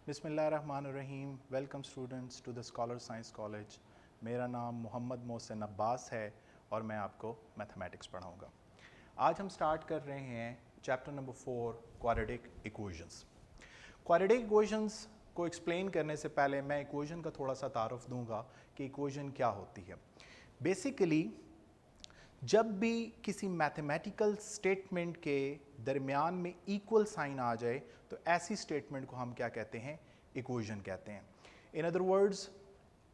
बिस्मिल्लाहिर्रहमानिर्रहीम। Welcome students to the scholar science college. मेरा नाम मोहम्मद मोहसिन अब्बास है और मैं आपको मैथमेटिक्स पढ़ाऊँगा। आज हम स्टार्ट कर रहे हैं chapter number 4 quadratic equations. Quadratic equations को एक्सप्लेन करने से पहले मैं इक्वेशन का थोड़ा सा तारुफ दूंगा कि इक्वेशन क्या होती है। बेसिकली जब भी किसी मैथमेटिकल स्टेटमेंट के दरमियान में इक्वल साइन आ जाए तो ऐसी स्टेटमेंट को हम क्या कहते हैं, इक्वेशन कहते हैं। इन अदर वर्ड्स,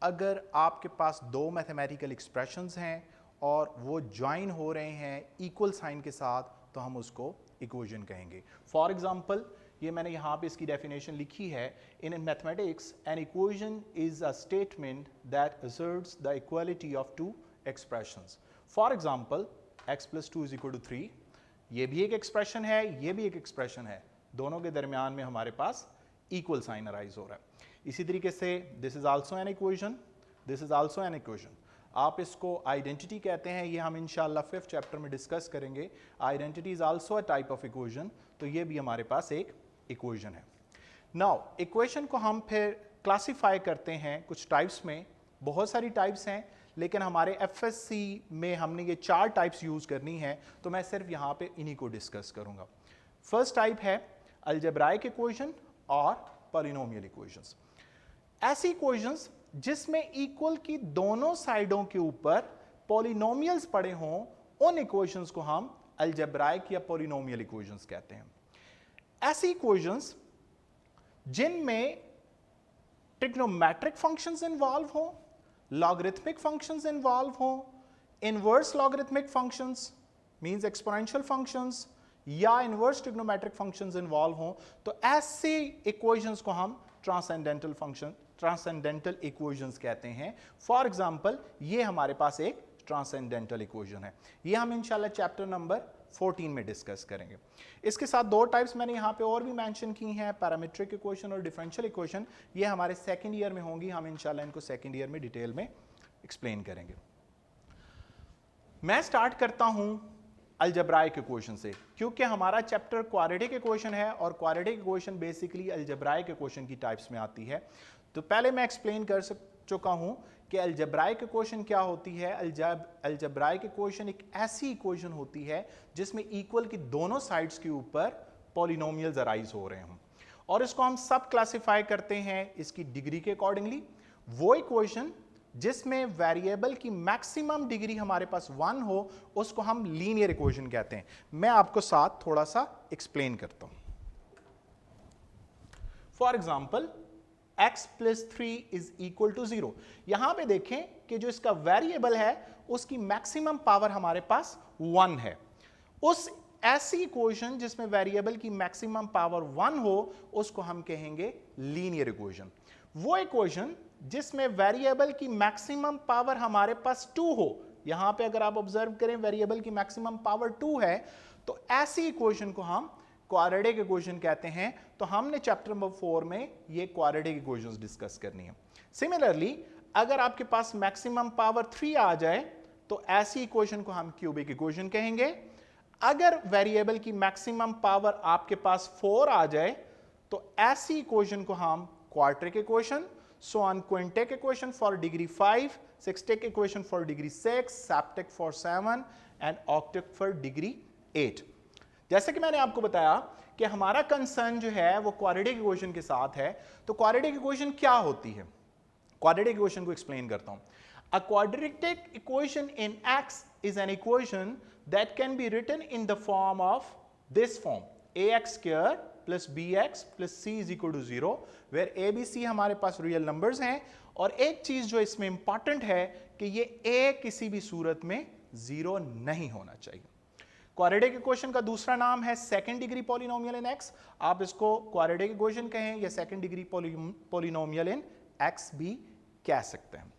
अगर आपके पास दो मैथमेटिकल एक्सप्रेशंस हैं और वो ज्वाइन हो रहे हैं इक्वल साइन के साथ तो हम उसको इक्वेशन कहेंगे। फॉर एग्जांपल, ये मैंने यहाँ पे इसकी डेफिनेशन लिखी है। In mathematics an equation is a statement that asserts the equality of two expressions. For example, x plus 2 is equal to 3, ये भी एक एक्सप्रेशन है, ये भी एक एक्सप्रेशन है, दोनों के दरमियान में हमारे पास इक्वल साइन अराइज हो रहा है। इसी तरीके से this is also an equation, this is also an equation. आप इसको आइडेंटिटी कहते हैं, ये हम इंशाल्लाह 5th चैप्टर में डिस्कस करेंगे। Identity is also a type of equation, तो ये भी हमारे पास एक इक्वेशन है। नाउ इक्वेशन को हम फिर क्लासीफाई करते हैं कुछ टाइप्स में। बहुत सारी टाइप्स हैं, लेकिन हमारे एफएससी में हमने ये 4 टाइप्स यूज करनी है, तो मैं सिर्फ यहाँ पे इन्हीं को डिस्कस करूँगा। फर्स्ट टाइप है अलजेब्राइक इक्वेशन और पॉलिनोमियल इक्वेशंस। ऐसी इक्वेशंस जिसमें इक्वल की दोनों साइडों के ऊपर पॉलिनोमियल्स पड़े हों, उन इक्वेशंस को हम अलजेब्राइक या पॉलिनोमियल इक्वेशंस कहते हैं। ऐसी इक्वेशंस जिनमें ट्रिग्नोमेट्रिक फंक्शंस इन्वॉल्व हों, लॉगरिथमिक फंक्शंस इन्वॉल्व हों, inverse logarithmic functions means exponential functions या इनवर्स ट्रिग्नोमेट्रिक फंक्शंस इन्वॉल्व हों, तो ऐसे इक्वेशंस को हम ट्रांसेंडेंटल इक्वेशंस कहते हैं। फॉर एग्जांपल, ये हमारे पास एक ट्रांसेंडेंटल इक्वेशन है, ये हम इंशाल्लाह चैप्टर नंबर 14 में डिस्कस करेंगे। इसके साथ 2 टाइप्स मैंने यहाँ पे और भी मेंशन की हैं, पैरामीट्रिक इक्वेशन और डिफरेंशियल इक्वेशन। ये हमारे सेकंड ईयर में होंगी, हम इंशाल्लाह इनको सेकंड ईयर में डिटेल में एक्सप्लेन करेंगे। मैं स्टार्ट करता हूँ अलजेब्राइक इक्वेशन से, क्योंकि हमारा चैप्टर क्वाड्रेटिक इक्वेशन है और quadratic equation basically algebraic equation की टाइप्स में आती है। तो पहले मैं एक्सप्लेन कर चुका हूँ कि अलजेब्राइक इक्वेशन क्या होती है। अलजेब्राइक इक्वेशन एक ऐसी इक्वेशन होती है जिसमें इक्वल की दोनों साइड्स के ऊपर पॉलिनोमियल्स अराइज हो रहे हों, और इसको हम सब क्लासिफाई करते हैं इसकी डिग्री के अकॉर्डिंगली। वो इक्वेशन जिसमें वेरिएबल की मैक्सिमम डिग्री हमारे पास 1 हो, उसको हम लीनियर इक्वेशन कहते हैं। मैं आपको साथ थोड़ा सा एक्सप्लेन करता हूं। For example, x plus 3 is equal to 0। यहां पे देखें कि जो इसका वेरिएबल है उसकी मैक्सिमम पावर हमारे पास 1 है। उस ऐसी इक्वेशन जिसमें वेरिएबल की मैक्सिमम पावर 1 हो, उसको हम कहेंगे लीनियर इक्वेशन। वो इक्वेशन जिसमें वेरिएबल की मैक्सिमम पावर हमारे पास 2 हो, यहां पे अगर आप ऑब्जर्व करें वेरिएबल की मैक्सिमम पावर 2 है, तो ऐसी इक्वेशन को हम क्वाड्रेटिक इक्वेशन कहते हैं। तो हमने चैप्टर नंबर 4 में ये क्वाड्रेटिक इक्वेशंस डिस्कस करनी है। सिमिलरली, अगर आपके पास मैक्सिमम पावर 3 आ जाए तो ऐसी इक्वेशन को हम क्यूबिक इक्वेशन कहेंगे। अगर वेरिएबल की मैक्सिमम पावर आपके पास 4 आ जाए तो ऐसी इक्वेशन को हम quadratic equation, so on quintic equation for degree 5, sextic equation for degree 6, septic for 7 and octic for degree 8। जैसे कि मैंने आपको बताया कि हमारा कंसर्न जो है वो क्वाड्रेटिक इक्वेशन के साथ है। तो क्वाड्रेटिक इक्वेशन क्या होती है, क्वाड्रेटिक इक्वेशन को एक्सप्लेन करता हूं। A quadratic equation in x is an equation that can be written in the form of this form, ax square plus bx plus c is equal to 0, where a b c हमारे पास real numbers हैं। और एक चीज जो इसमें important है कि ये a किसी भी सूरत में 0 नहीं होना चाहिए। क्वाड्रेटिक इक्वेशन का दूसरा नाम है सेकंड डिग्री पॉलिनोमियल इन x। आप इसको क्वाड्रेटिक इक्वेशन कहें या सेकंड डिग्री पॉलिनोमियल इन x भी कह सकते हैं।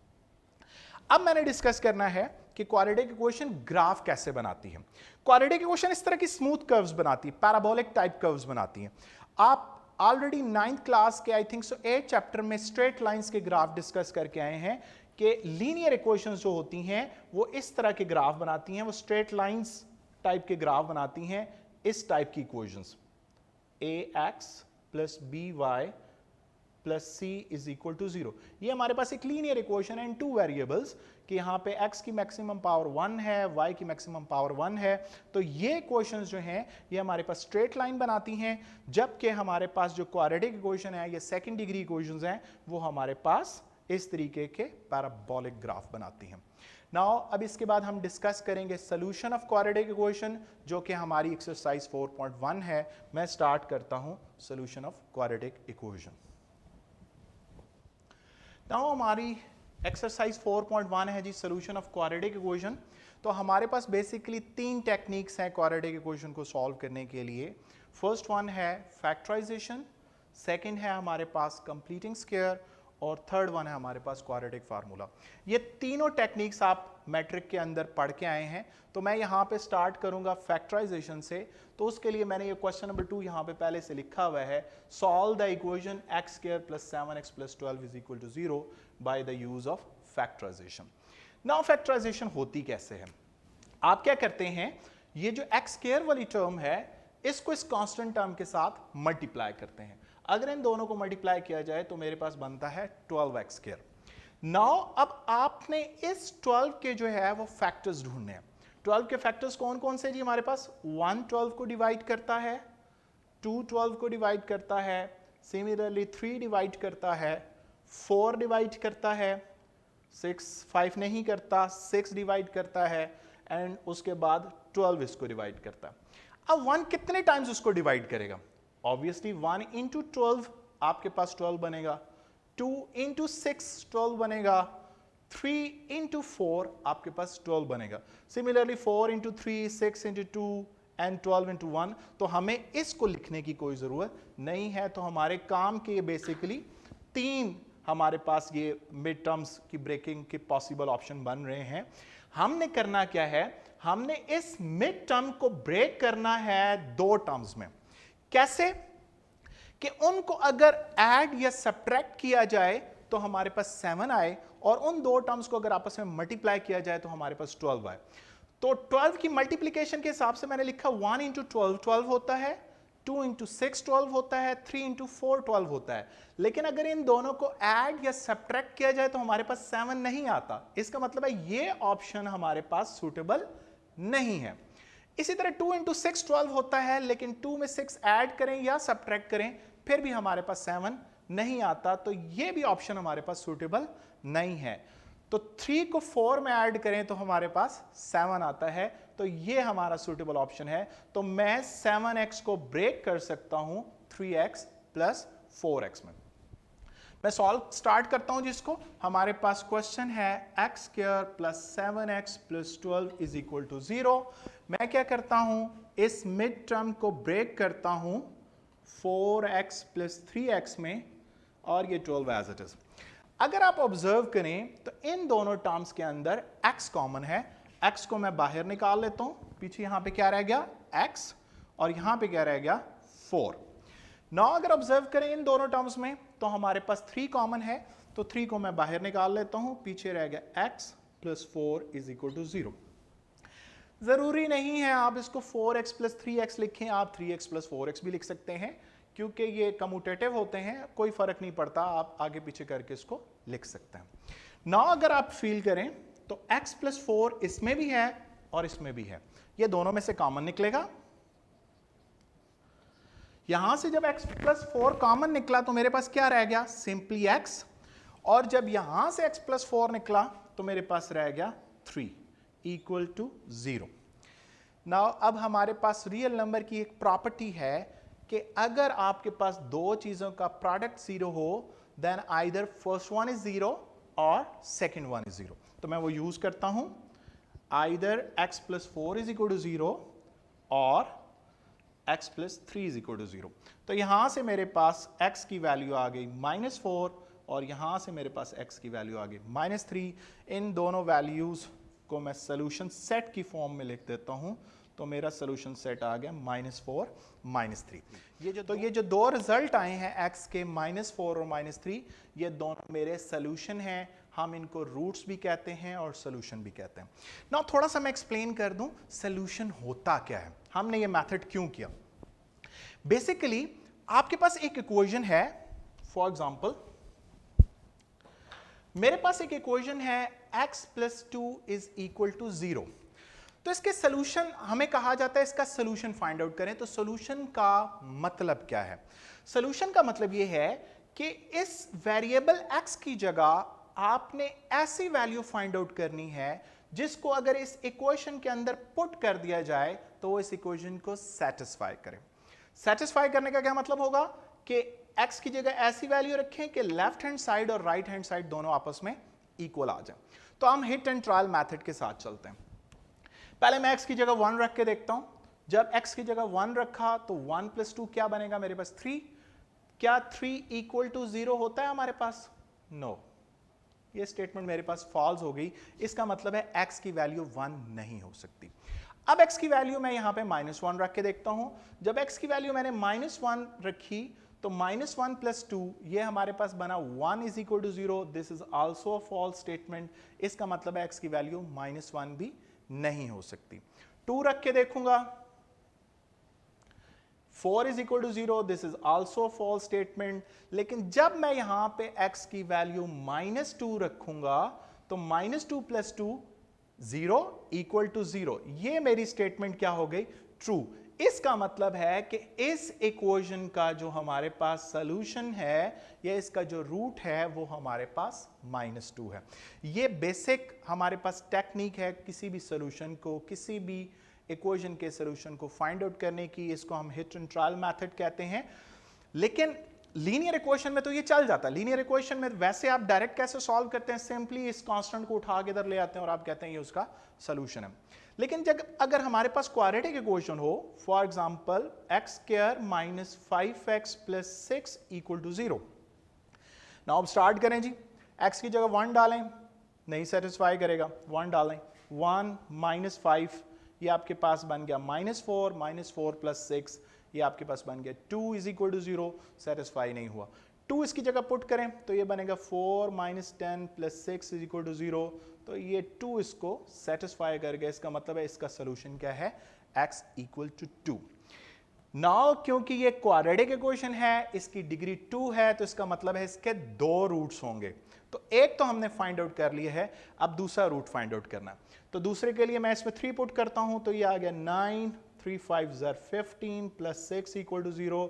अब मैंने डिस्कस करना है कि क्वाड्रेटिक इक्वेशन ग्राफ कैसे बनाती है। क्वाड्रेटिक इक्वेशन इस तरह की स्मूथ कर्व्स बनाती है, पैराबोलिक टाइप कर्व्स बनाती है। आप ऑलरेडी 9th क्लास के I think so 8th chapter में स्ट्रेट लाइंस के ग्राफ डिस्कस करके आए हैं कि लीनियर इक्वेशंस जो होती हैं वो इस तरह के ग्राफ बनाती हैं, वो स्ट्रेट लाइंस टाइप के ग्राफ बनाती हैं। इस टाइप की equations ax plus by plus c is equal to 0। ये हमारे पास एक लीनियर इक्वेशन है इन टू वेरिएबल्स कि यहाँ पे x की मैक्सिमम पावर 1 है, y की मैक्सिमम पावर 1 है। तो ये इक्वेशंस जो हैं ये हमारे पास स्ट्रेट लाइन बनाती हैं, जबकि हमारे पास जो क्वाड्रेटिक इक्वेशन है ये सेकंड डिग्री इक्वेशंस हैं वो हमारे पास इस तरीके के पैराबोलिक ग्राफ बनाती हैं। नाउ अब इसके बाद हम डिस्कस करेंगे सोल्यूशन ऑफ क्वाड्रेटिक इक्वेशन, जो कि हमारी एक्सरसाइज 4.1 है। मैं स्टार्ट करता हूं solution of quadratic equation. Now हमारी एक्सरसाइज 4.1 है जी, सोल्यूशन ऑफ क्वाड्रेटिक इक्वेशन। तो हमारे पास बेसिकली तीन टेक्निक्स हैं क्वाड्रेटिक इक्वेशन को सॉल्व करने के लिए। फर्स्ट वन है फैक्टराइजेशन, सेकंड है हमारे पास कंप्लीटिंग स्क्वायर, और थर्ड वन है हमारे पास क्वाड्रेटिक फार्मूला। ये तीनों टेक्निक्स आप मैट्रिक के अंदर पढ़ के आए हैं। तो मैं यहाँ पे स्टार्ट करूँगा फैक्टराइजेशन से। तो उसके लिए मैंने ये क्वेश्चन नंबर 2 यहाँ पे पहले से लिखा हुआ है, solve the equation x square plus 7x plus 12 is equal to 0 by the use of factorisation. Now factorisation होती कैसे है? आप क्या करते हैं, ये जो x स्क्वायर वाली टर्म है इसको इस कांस्टेंट टर्म के साथ मल्टीप्लाई करते हैं। अगर इन दोनों को मल्टीप्लाई किया जाए तो मेरे पास बनता है 12x स्क्वायर। नाउ अब आपने इस 12 के जो है वो फैक्टर्स ढूंढने हैं। 12 के फैक्टर्स कौन कौन से जी? हमारे पास 1 12 को डिवाइड करता है, 2 12 को डिवाइड करता है, सिमिलरली 3 डिवाइड करता है, 4 डिवाइड करता है, 6 5 नहीं करता, 6 डिवाइड करता है, एंड उसके बाद 12 इसको डिवाइड करता है। अब 1 कितने टाइम्स उसको डिवाइड करेगा? ऑब्वियसली 1 इंटू 12 आपके पास 12 बनेगा, 2 इंटू 6 12 बनेगा, 3 इंटू 4 आपके पास 12 बनेगा। Similarly 4 into 3, 6 into 2 and 12 into 1। तो हमें इसको लिखने की कोई ज़रूरत नहीं है। तो हमारे काम के बेसिकली 3 हमारे पास ये मिड टर्म्स की ब्रेकिंग के पॉसिबल ऑप्शन बन रहे हैं। हमने करना क्या है, हमने इस मिड टर्म को ब्रेक करना है 2 टर्म्स में। कैसे? कि उनको अगर ऐड या सब्ट्रैक्ट किया जाए तो हमारे पास 7 आए, और उन 2 टर्म्स को अगर आपस में मल्टीप्लाई किया जाए तो हमारे पास 12 आए। तो 12 की मल्टीप्लिकेशन के हिसाब से मैंने लिखा 1 इंटू 12 12 होता है, 2 इंटू 6 12 होता है, 3 इंटू 4 12 होता है। लेकिन अगर इन दोनों को ऐड या सब्ट्रैक्ट किया जाए तो हमारे पास 7 नहीं आता। इसका मतलब है ये ऑप्शन हमारे पास सूटेबल नहीं है। इसी तरह 2 इंटू 6 12 होता है, लेकिन 2 में 6 ऐड करें या सब्ट्रैक्ट करें फिर भी हमारे पास 7 नहीं आता। तो ये भी ऑप्शन हमारे पास सूटेबल नहीं है। तो 3 को 4 में ऐड करें तो हमारे पास 7 आता है। तो ये हमारा सूटेबल ऑप्शन है। तो मैं 7x को ब्रेक कर सकता हूं 3x प्लस 4x में। मैं सॉल्व स्टार्ट करता हूं जिसको। हमारे पास क्वेश्चन है x square plus 7x plus 12 is equal to 0। मैं क्या करता हूं, इस मिड टर्म को ब्रेक करता हूं 4x प्लस 3x में, और ये 12 एज इट इज। अगर आप ऑब्जर्व करें तो इन दोनों टर्म्स के अंदर x कॉमन है। x को मैं बाहर निकाल लेता हूं, पीछे यहां पे क्या रह गया x, और यहां पे क्या रह गया 4। नाउ अगर ऑब्जर्व करें इन दोनों टर्म्स में तो हमारे पास 3 कॉमन है, तो 3 को मैं बाहर निकाल लेता हूं, पीछे रह गया x plus 4 is equal to 0। जरूरी नहीं है आप इसको 4x प्लस 3x लिखें, आप 3x प्लस 4x भी लिख सकते हैं, क्योंकि ये कम्यूटेटिव होते हैं, कोई फर्क नहीं पड़ता, आप आगे पीछे करके इसको लिख सकते हैं। नाउ अगर आप फील करें तो x प्लस 4 इसमें भी है और इसमें भी है, ये दोनों में से कॉमन निकलेगा। यहां से जब x प्लस 4 कॉमन निकला तो मेरे पास क्या रह गया, सिंपली x, और जब यहां से x प्लस 4 निकला तो मेरे पास रह गया 3 इक्वल टू 0। नाउ अब हमारे पास रियल नंबर की एक प्रॉपर्टी है कि अगर आपके पास दो चीजों का प्रोडक्ट 0 हो then either first one is 0 और सेकेंड वन इज 0। तो मैं वो यूज करता हूं, either x plus 4 is equal to 0 और x plus 3 is equal to 0। तो यहां से मेरे पास x की वैल्यू आ गई -4 और यहां से मेरे पास x की वैल्यू आ गई -3। इन दोनों वैल्यूज को मैं सोल्यूशन सेट की फॉर्म में लिख देता हूं, तो मेरा सोल्यूशन सेट आ गया -4 -3। ये जो दो रिजल्ट आए हैं x के -4 और -3, ये दोनों मेरे सोल्यूशन हैं। हम इनको रूट्स भी कहते हैं और सोल्यूशन भी कहते हैं। नाउ थोड़ा सा मैं एक्सप्लेन कर दूं सोल्यूशन होता क्या है, हमने ये मेथड क्यों किया। बेसिकली आपके पास एक इक्वेशन है फॉर एग्जाम्पल मेरे पास एक इक्वेशन है x plus 2 is equal to 0। तो इसके सोल्यूशन हमें कहा जाता है इसका सोल्यूशन फाइंड आउट करें। तो सोल्यूशन का मतलब क्या है? सोल्यूशन का मतलब यह है कि इस वेरिएबल x की जगह आपने ऐसी वैल्यू फाइंड आउट करनी है जिसको अगर इस इक्वेशन के अंदर पुट कर दिया जाए तो वो इस इक्वेशन को सेटिस्फाई करे। सेटिस्फाई करने का क्या मतलब होगा कि x की जगह ऐसी वैल्यू रखें कि लेफ्ट हैंड साइड और राइट हैंड साइड दोनों आपस में इक्वल आ जाए। तो हम हिट एंड ट्रायल मेथड के साथ चलते हैं। पहले मैं x की जगह 1 रख के देखता हूं। जब x की जगह 1 रखा तो 1 प्लस 2 क्या बनेगा मेरे पास 3। क्या 3 इक्वल टू 0 होता है हमारे पास? नो, ये स्टेटमेंट मेरे पास फॉल्स हो गई। इसका मतलब है x की वैल्यू 1 नहीं हो सकती। अब x की वैल्यू मैं यहां पे -1 रख के देखता हूं। जब x की वैल्यू मैंने -1 रखी तो -1 प्लस 2 ये हमारे पास बना 1 is equal to 0। This is also a false statement. इसका मतलब है x की वैल्यू -1 भी नहीं हो सकती। 2 रख के देखूंगा 4 is equal to 0। This is also false statement. लेकिन जब मैं यहां पे x की वैल्यू -2 रखूंगा तो -2 प्लस 2 0 इक्वल टू 0। ये मेरी स्टेटमेंट क्या हो गई? ट्रू। इसका मतलब है कि इस इक्वेशन का जो हमारे पास सॉल्यूशन है या इसका जो रूट है वो हमारे पास -2 है। ये बेसिक हमारे पास टेक्निक है किसी भी सॉल्यूशन को, किसी भी इक्वेशन के सॉल्यूशन को फाइंड आउट करने की। इसको हम हिट एंड ट्रायल मेथड कहते हैं। लेकिन लीनियर इक्वेशन में तो ये चल जाता है। लीनियर इक्वेशन में वैसे आप डायरेक्ट कैसे सॉल्व करते हैं? सिंपली इस कांस्टेंट को उठा के इधर ले आते हैं और आप कहते हैं ये उसका सॉल्यूशन है। लेकिन जब अगर हमारे पास क्वाड्रेटिक इक्वेशन हो, for example x² minus 5x plus 6 equal to 0। Now अब स्टार्ट करें जी। x की जगह 1 डालें, नहीं सेटिस्फाई करेगा। 1 डालें, 1 माइनस 5 ये आपके पास बन गया -4 प्लस 6 ये आपके पास बन गया 2 इज इक्वल टू 0। सेटिस्फाई नहीं हुआ। 2 इसकी जगह पुट करें तो ये बनेगा 4 minus 10 plus 6 is equal to 0। तो ये 2 इसको सेटिस्फाई कर गया। इसका मतलब है इसका सोल्यूशन क्या है? x equal to 2। नाउ क्योंकि ये क्वाड्रेटिक इक्वेशन है, इसकी डिग्री 2 है, तो इसका मतलब है इसके 2 रूट्स होंगे। तो एक तो हमने फाइंड आउट कर लिया है, अब दूसरा रूट फाइंड आउट करना। तो दूसरे के लिए मैं इसमें 3 पुट करता हूं तो ये आ गया 9 3 5 15 प्लस 6 इक्वल टू 0।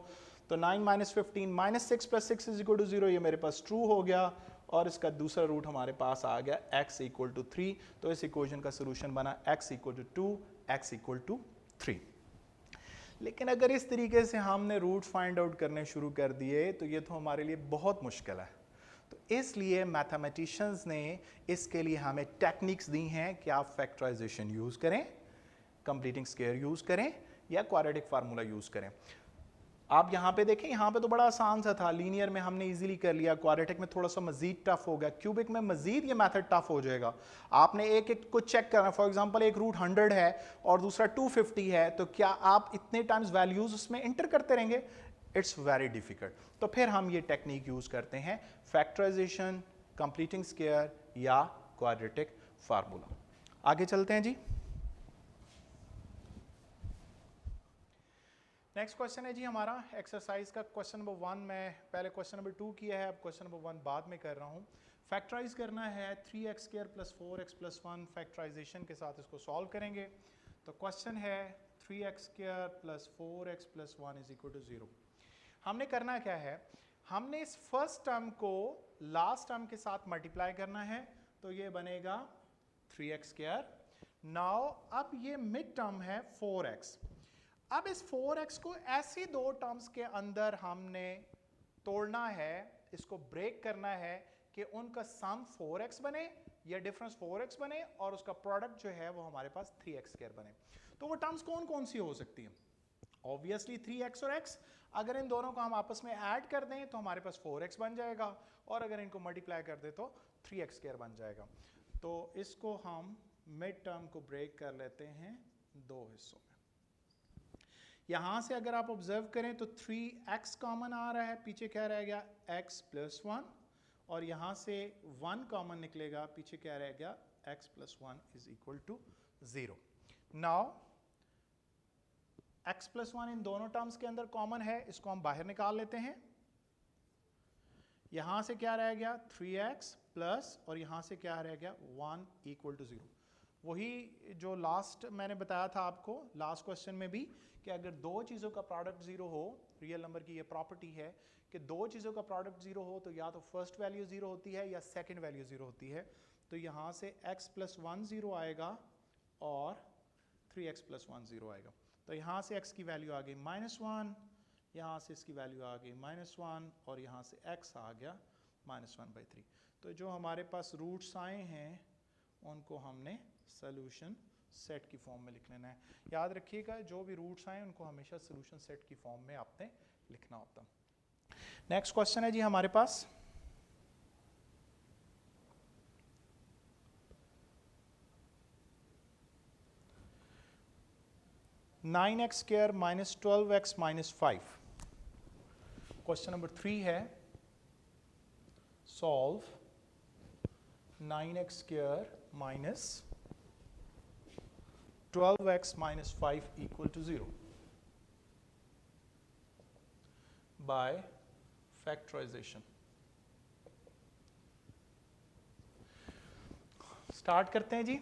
तो 9 minus 15 minus 6 plus 6 is equal to 0। ये मेरे पास ट्रू हो गया और इसका दूसरा रूट हमारे पास आ गया x इक्वल टू 3। तो इस इक्वेशन का सोल्यूशन बना x equal to 2, x equal to 3। लेकिन अगर इस तरीके से हमने रूट्स फाइंड आउट करने शुरू कर दिए तो ये तो हमारे लिए बहुत मुश्किल है। तो इसलिए मैथमेटिशियंस ने इसके लिए हमें टेक्निक्स दी हैं कि आप फैक्टराइजेशन यूज करें, कंप्लीटिंग स्क्वायर यूज करें या क्वाड्रेटिक फार्मूला यूज करें। आप यहां पे देखें, यहां पे तो बड़ा आसान सा था। लीनियर में हमने इजीली कर लिया, क्वाड्रेटिक में थोड़ा सा मजीद टफ हो गया, क्यूबिक में मजीद ये मेथड टफ हो जाएगा। आपने एक एक को चेक करना। फॉर एग्जांपल एक रूट 100 है और दूसरा 250 है, तो क्या आप इतने टाइम्स वैल्यूज उसमें इंटर करते रहेंगे? It's very difficult. तो फिर हम ये टेक्निक यूज करते हैं, फैक्टराइजेशन, कंप्लीटिंग स्क्वायर या क्वाड्रेटिक फार्मूला। आगे चलते हैं जी। नेक्स्ट क्वेश्चन है जी हमारा एक्सरसाइज का क्वेश्चन नंबर 1। मैं पहले क्वेश्चन नंबर 2 किया है, अब क्वेश्चन नंबर 1 बाद में कर रहा हूँ। फैक्टराइज करना है 3x² plus 4x plus 1। Factorisation के साथ इसको सॉल्व करेंगे। तो क्वेश्चन है 3x² plus 4x plus 1 is equal to 0। हमने करना क्या है? हमने इस फर्स्ट टर्म को लास्ट टर्म के साथ मल्टीप्लाई करना है, तो ये बनेगा 3x²। नाउ अब ये मिड टर्म है 4x। अब इस 4x को ऐसी दो टर्म्स के अंदर हमने तोड़ना है, इसको ब्रेक करना है कि उनका सम 4x बने या डिफरेंस 4x बने और उसका प्रोडक्ट जो है वो हमारे पास 3x² बने। तो वो टर्म्स कौन कौन सी हो सकती हैं? ऑब्वियसली 3x और x। अगर इन दोनों को हम आपस में ऐड कर दें तो हमारे पास 4x बन जाएगा और अगर इनको मल्टीप्लाई कर दें तो 3x² बन जाएगा। तो इसको हम मिड टर्म को ब्रेक कर लेते हैं दो हिस्सों में। यहां से अगर आप ऑब्जर्व करें तो 3x कॉमन आ रहा है, पीछे क्या रह गया? x plus 1। और यहां से 1 कॉमन निकलेगा, पीछे क्या रह गया? x plus 1 is equal to 0। Now x plus 1 इन दोनों टर्म्स के अंदर कॉमन है, इसको हम बाहर निकाल लेते हैं। यहाँ से क्या रह गया 3x प्लस, और यहाँ से क्या रह गया 1 इक्वल टू 0। वही जो लास्ट मैंने बताया था आपको लास्ट क्वेश्चन में भी कि अगर दो चीज़ों का प्रोडक्ट 0 हो, रियल नंबर की ये प्रॉपर्टी है कि दो चीज़ों का प्रोडक्ट 0 हो तो या तो फर्स्ट वैल्यू 0 होती है या सेकंड वैल्यू 0 होती है। तो यहाँ से x प्लस 1 0 आएगा और 3x प्लस 1 0 आएगा। तो यहाँ से x की वैल्यू आ गई -1, यहाँ से इसकी वैल्यू आ गई -1 और यहाँ से x आ गया -1/3। तो जो हमारे पास रूट्स आए हैं उनको हमने सोल्यूशन सेट की फॉर्म में लिख लेना है। याद रखिएगा जो भी रूट्स आए उनको हमेशा सोल्यूशन सेट की फॉर्म में आपने लिखना होता। नेक्स्ट क्वेश्चन है जी हमारे पास, (9x² - 12x - 5). क्वेश्चन नंबर 3 है, solve 9x² - 12x - 5 equal to 0 by factorization। Start करते हैं जी।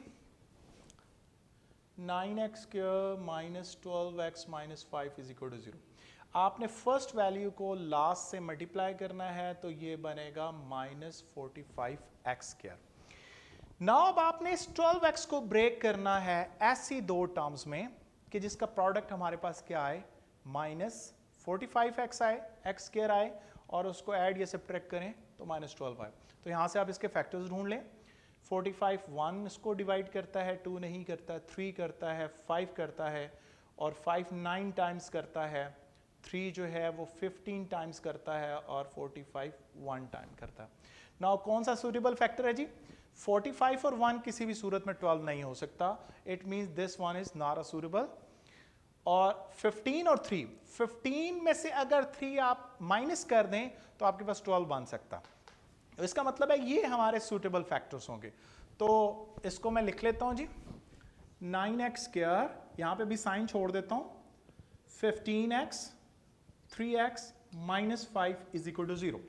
9x² - 12x - 5 is equal to 0। आपने फर्स्ट वैल्यू को लास्ट से मल्टीप्लाई करना है तो ये बनेगा -45x²। नाउ अब आपने इस 12x को ब्रेक करना है ऐसी दो टर्म्स में कि जिसका प्रोडक्ट हमारे पास क्या आए, -45x आए, x² आए, और उसको ऐड या सब्ट्रैक्ट करें तो -12 आए। तो यहां से आप इसके फैक्टर्स ढूंढ लें। 45 1 इसको डिवाइड करता है, 2 नहीं करता, 3 करता है, 5 करता है, और 5 9 टाइम्स करता है, 3 जो है वो 15 टाइम्स करता है, और 45 1 टाइम करता है। नाउ कौन सा सूटेबल फैक्टर है जी? 45 और 1 किसी भी सूरत में 12 नहीं हो सकता। It means this one is not a suitable. और 15 और 3, 15 में से अगर 3 आप माइनस कर दें तो आपके पास 12 बन सकता। तो इसका मतलब है ये हमारे सूटेबल फैक्टर्स होंगे। तो इसको मैं लिख लेता हूं जी, 9x², यहां पे भी साइन छोड़ देता हूं, 15x 3x - 5 is equal to 0।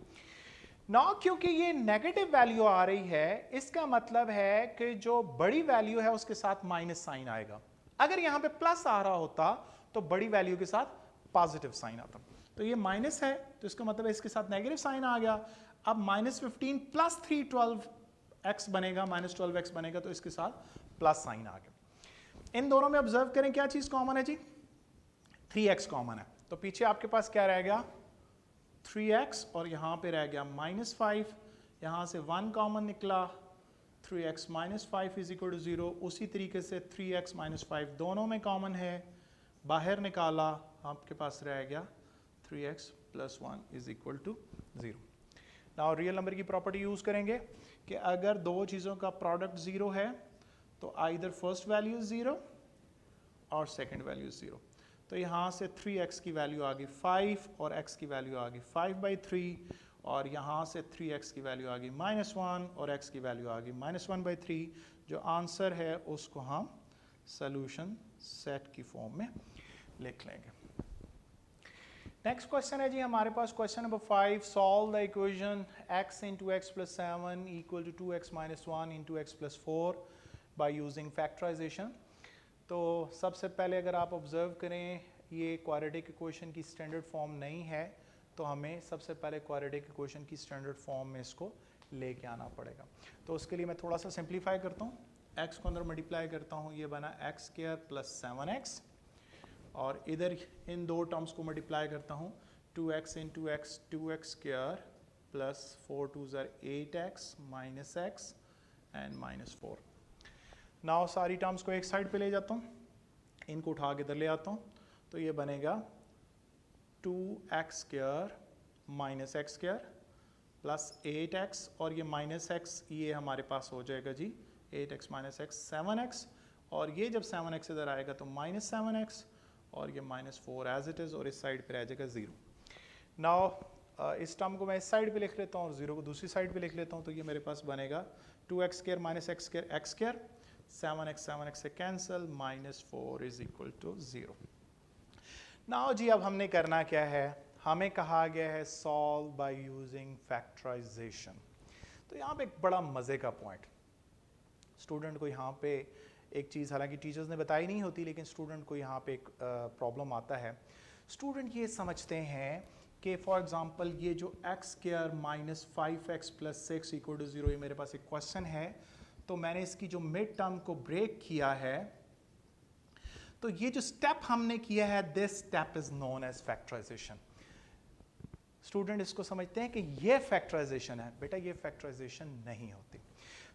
ना क्योंकि ये नेगेटिव वैल्यू आ रही है, इसका मतलब है कि जो बड़ी वैल्यू है उसके साथ माइनस साइन आएगा। अगर यहां पे प्लस आ रहा होता तो बड़ी वैल्यू के साथ पॉजिटिव साइन आता। तो ये माइनस है तो इसका मतलब है इसके साथ नेगेटिव साइन आ गया। अब -15 + 3 12x बनेगा, -12x बनेगा, तो इसके साथ प्लस साइन आ गया। इन दोनों में ऑब्जर्व करें क्या चीज कॉमन है जी, 3x कॉमन है। तो पीछे आपके पास क्या रह गया 3x, और यहां पे रह गया -5, यहां से 1 कॉमन निकला, 3x - 5 इज इक्वल टू 0। उसी तरीके से 3x - 5 दोनों में कॉमन है, बाहर निकाला, आपके पास रह गया 3x + 1 is equal to 0। Now real number की प्रॉपर्टी यूज करेंगे कि अगर दो चीज़ों का प्रोडक्ट 0 है तो आइदर फर्स्ट वैल्यू 0 और सेकेंड वैल्यू 0। तो यहाँ से 3x की वैल्यू आ गई 5 और x की वैल्यू आ गई 5/3, और यहाँ से 3x की वैल्यू आ गई -1 और x की वैल्यू आ गई -1/3। जो आंसर है उसको हम सॉल्यूशन सेट की फॉर्म में लिख लेंगे। नेक्स्ट क्वेश्चन है जी हमारे पास, question number 5, solve the equation x × x + 7 = 2x - 1 × x + 4 by using factorisation. तो सबसे पहले अगर आप ऑब्जर्व करें ये क्वाड्रेटिक इक्वेशन की स्टैंडर्ड फॉर्म नहीं है, तो हमें सबसे पहले क्वाड्रेटिक इक्वेशन की स्टैंडर्ड फॉर्म में इसको लेके आना पड़ेगा। तो उसके लिए मैं थोड़ा सा सिंप्लीफाई करता हूँ, x को अंदर मल्टीप्लाई करता हूँ, ये बना x² + 7x, और इधर इन दो टर्म्स को मल्टीप्लाई करता हूँ, 2x × x 2x² + 4 2s are 8x - x and -4। Now सारी टर्म्स को एक साइड पे ले जाता हूँ, इनको उठा के इधर ले आता हूँ, तो ये बनेगा 2x² - x² + 8x, और ये -x ये हमारे पास हो जाएगा जी 8x - x 7x, और ये जब 7x इधर आएगा तो -7x, और ये -4 एज इट इज़, और इस साइड पे रह जाएगा 0। नाउ इस टर्म को मैं इस साइड पे लिख लेता हूँ और 0 को दूसरी साइड पे लिख लेता हूँ, तो ये मेरे पास बनेगा 2x² - x² x², 7x से cancel, -4 is equal to 0। Now जी अब हमने करना क्या है, हमें कहा गया है सॉल्व बाय यूजिंग फैक्टराइजेशन। तो यहाँ पे एक बड़ा मज़े का पॉइंट, स्टूडेंट को यहाँ पे एक चीज़ हालांकि टीचर्स ने बताई नहीं होती, लेकिन स्टूडेंट को यहाँ पे एक प्रॉब्लम आता है। स्टूडेंट ये समझते हैं कि फॉर एग्जांपल ये जो x square minus 5x plus 6 equal to 0, ये मेरे पास एक क्वेश्चन है, तो मैंने इसकी जो मिड टर्म को ब्रेक किया है, तो ये जो स्टेप हमने किया है, this step is known as factorisation. Student इसको समझते हैं कि ये फैक्टराइजेशन है। बेटा ये फैक्टराइजेशन नहीं होती।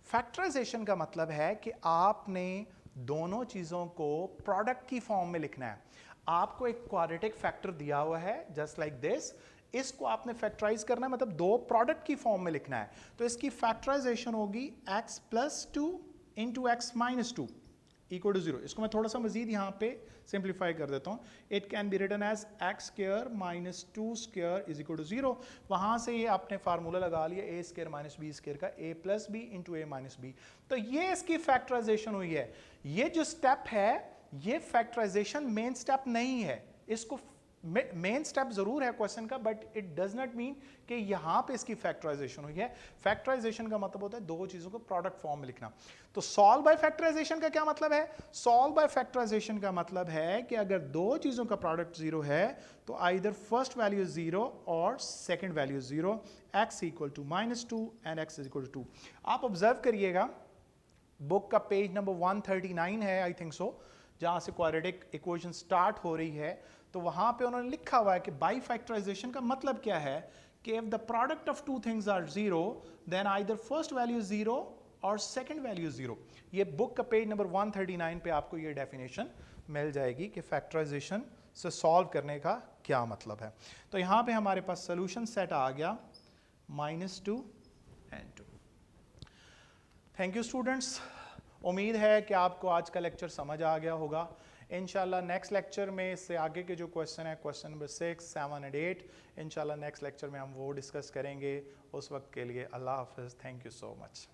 फैक्टराइजेशन का मतलब है कि आपने दोनों चीजों को प्रोडक्ट की फॉर्म में लिखना है। आपको एक क्वाड्रेटिक फैक्टर दिया हुआ है जस्ट लाइक दिस, इसको आपने फैक्टराइज करना है, मतलब दो प्रोडक्ट की फॉर्म में लिखना है। तो इसकी फैक्टराइजेशन होगी x plus 2 into x minus 2 equal to 0। इसको मैं थोड़ा सा मजीद यहाँ पे सिंप्लीफाई कर देता हूँ। It can be written as x square minus 2 square is equal to 0। वहाँ से ये आपने फार्मूला लगा लिया a square minus b square का, a plus b into a minus b. तो ये इसकी फैक्टराइजेशन हुई है। ये जो स्टेप है ये फैक्टराइजेशन मेन स्टेप नहीं है। इसको मेन स्टेप जरूर है क्वेश्चन का, but it does not mean कि यहां पे इसकी फैक्टराइजेशन हुई है। फैक्टराइजेशन का मतलब होता है दो चीजों को प्रोडक्ट फॉर्म में लिखना। तो सॉल्व बाय फैक्टराइजेशन का क्या मतलब है? सॉल्व बाय फैक्टराइजेशन का मतलब है कि अगर दो चीजों का प्रोडक्ट जीरो है तो either first value is zero और second value is zero, x equal to minus 2 and x is equal to 2। आप ऑब्जर्व करिएगा, बुक का पेज नंबर 139 है आई थिंक सो, जहां से क्वाड्रेटिक इक्वेशन स्टार्ट हो रही है। तो वहां पे उन्होंने लिखा हुआ है कि बाय फैक्टराइजेशन का मतलब क्या है कि if the product of two things are zero then either first value zero और सेकंड वैल्यू जीरो। ये बुक का पेज नंबर 139 पे आपको ये डेफिनेशन मिल जाएगी कि फैक्टराइजेशन से सॉल्व करने का क्या मतलब है। तो यहां पे हमारे पास सोल्यूशन सेट आ गया -2 and 2। थैंक यू स्टूडेंट्स, उम्मीद है कि आपको आज का लेक्चर समझ आ गया होगा। इंशाल्लाह नेक्स्ट लेक्चर में इससे आगे के जो क्वेश्चन है, क्वेश्चन नंबर 6, 7 एंड 8, इंशाल्लाह नेक्स्ट लेक्चर में हम वो डिस्कस करेंगे। उस वक्त के लिए अल्लाह हाफिज़, थैंक यू सो मच।